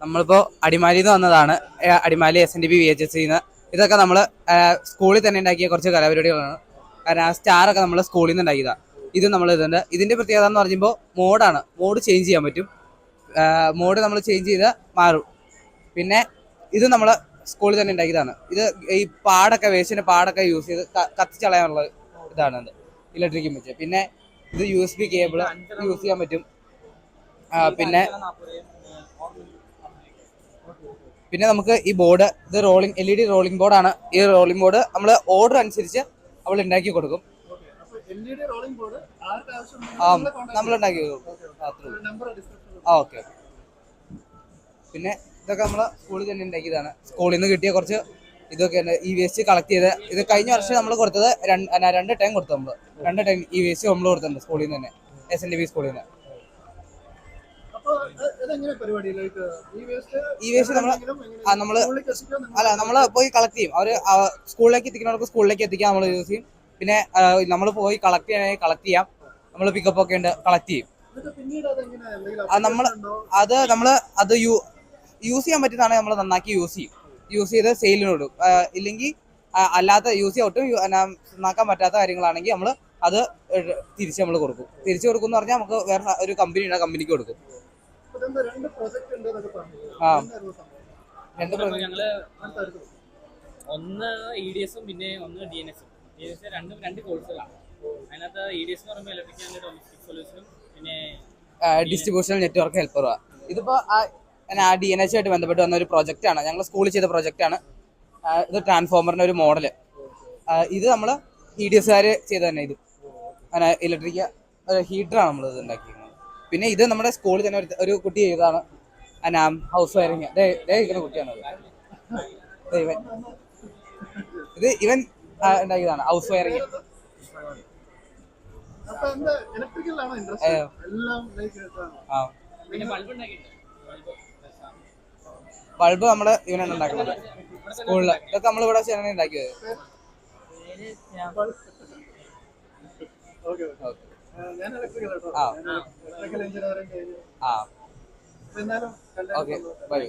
നമ്മളിപ്പോൾ അടിമാലിയിൽ നിന്ന് വന്നതാണ്. അടിമാലി SNDP VHS ന്ന്. ഇതൊക്കെ നമ്മൾ സ്കൂളിൽ തന്നെ ഉണ്ടാക്കിയ കുറച്ച് കലാപരിപാടികളാണ്. കാരണം ആ സ്റ്റാറൊക്കെ നമ്മൾ സ്കൂളിൽ നിന്ന് ഉണ്ടാക്കിയതാണ്. ഇത് നമ്മൾ ഇതുണ്ട്. ഇതിൻ്റെ പ്രത്യേകത എന്ന് പറയുമ്പോൾ മോഡാണ്. മോഡ് ചേഞ്ച് ചെയ്യാൻ പറ്റും. മോഡ് നമ്മൾ ചേഞ്ച് ചെയ്താൽ മാറും. പിന്നെ ഇത് നമ്മൾ സ്കൂളിൽ തന്നെ ഉണ്ടാക്കിയതാണ്. ഇത് ഈ പാടൊക്കെ വേസ്റ്റിൻ്റെ പാടൊക്കെ യൂസ് ചെയ്ത് കത്തിച്ചളയാനുള്ള ഇതാണ് ഇത്, ഇലക്ട്രിക്കും വെച്ച്. പിന്നെ ഇത് USB കേബിള് യൂസ് ചെയ്യാൻ പറ്റും. പിന്നെ നമുക്ക് ഈ ബോർഡ്, ഇത് LED റോളിംഗ് ബോർഡാണ്. ഈ റോളിംഗ് ബോർഡ് നമ്മൾ ഓർഡർ അനുസരിച്ച് അവൾ ഉണ്ടാക്കി കൊടുക്കും. നമ്മൾ ഉണ്ടാക്കി കൊടുക്കും. ഓക്കെ. പിന്നെ ഇതൊക്കെ നമ്മൾ സ്കൂളിൽ തന്നെ ഉണ്ടാക്കിയതാണ്. സ്കൂളിൽ നിന്ന് കിട്ടിയ കുറച്ച് ഇതൊക്കെ ഈ വേസ്റ്റ് കളക്ട് ചെയ്ത്, ഇത് കഴിഞ്ഞ വർഷം നമ്മൾ കൊടുത്തത് 2 ടൈം കൊടുത്തു. നമ്മൾ 2 ടൈം ഈ വേസ്റ്റ് നമ്മൾ കൊടുത്തിട്ടുണ്ട് സ്കൂളിൽ നിന്ന് തന്നെ, SNDP സ്കൂളിൽ നിന്ന്. ഈ വേസ്റ്റ് നമ്മൾ പോയി കളക്ട് ചെയ്യും. അവർ സ്കൂളിലേക്ക് എത്തിക്കുന്നവർക്ക് സ്കൂളിലേക്ക് എത്തിക്കാൻ നമ്മൾ യൂസ് ചെയ്യും. പിന്നെ നമ്മൾ പോയി കളക്ട് ചെയ്യണമെങ്കിൽ കളക്ട് ചെയ്യാം. നമ്മൾ പിക്കപ്പ് ഒക്കെ ഉണ്ട്, കളക്ട് ചെയ്യും. നമ്മൾ യൂസ് ചെയ്യാൻ പറ്റുന്നതാണെങ്കിൽ നമ്മൾ നന്നാക്കി യൂസ് ചെയ്ത് സെയിലിനോടും. ഇല്ലെങ്കിൽ അല്ലാത്ത യൂസ് ചെയ്യാൻ ഒട്ടും നന്നാക്കാൻ പറ്റാത്ത കാര്യങ്ങളാണെങ്കിൽ നമ്മൾ അത് തിരിച്ച് കൊടുക്കും. തിരിച്ചു കൊടുക്കും എന്ന് പറഞ്ഞാൽ നമുക്ക് വേറെ ഒരു കമ്പനിക്ക് കൊടുക്കും. ഒന്ന് EDS-ഉം പിന്നെ ഒന്ന് DNS-ഉം. രണ്ട് കോഴ്സുകളാണ്. അതിനകത്ത് EDS എന്ന് പറയുമ്പോൾ ഇലക്ട്രിക്കൽ ആൻഡ് ഡൊമസ്റ്റിക് സൊല്യൂഷനും പിന്നെ ഡിസ്ട്രിബ്യൂഷൻ നെറ്റ്വർക്ക് ഹെൽപ്പറുമാണ്. ഇതിപ്പോൾ DNS ആയിട്ട് ബന്ധപ്പെട്ട് വന്ന ഒരു പ്രൊജക്റ്റാണ്. ഞങ്ങൾ സ്കൂളിൽ ചെയ്ത പ്രൊജക്റ്റാണ്. ഇത് ട്രാൻസ്ഫോമറിൻ്റെ ഒരു മോഡല്. ഇത് നമ്മൾ EDS-കാർ ചെയ്ത് തന്നെ. ഇത് ഇലക്ട്രിക് ഹീറ്ററാണ് നമ്മൾ ഇത് ഉണ്ടാക്കിയിരിക്കുന്നത്. പിന്നെ ഇത് നമ്മുടെ സ്കൂളിൽ തന്നെ ഒരു കുട്ടി ചെയ്തതാണ്. House wiring. ഇരിക്കുന്ന കുട്ടിയാണ് ഇത്. ഇവൻ ഉണ്ടാക്കിയതാണ് ഹൗസ് വയറിങ്. ബൾബ് നമ്മള് ഇവനാണ് ഉണ്ടാക്കുന്നത് സ്കൂളില്. ഇതൊക്കെ നമ്മളിവിടെ ചേർന്ന് ഉണ്ടാക്കിയത്. Okay, by.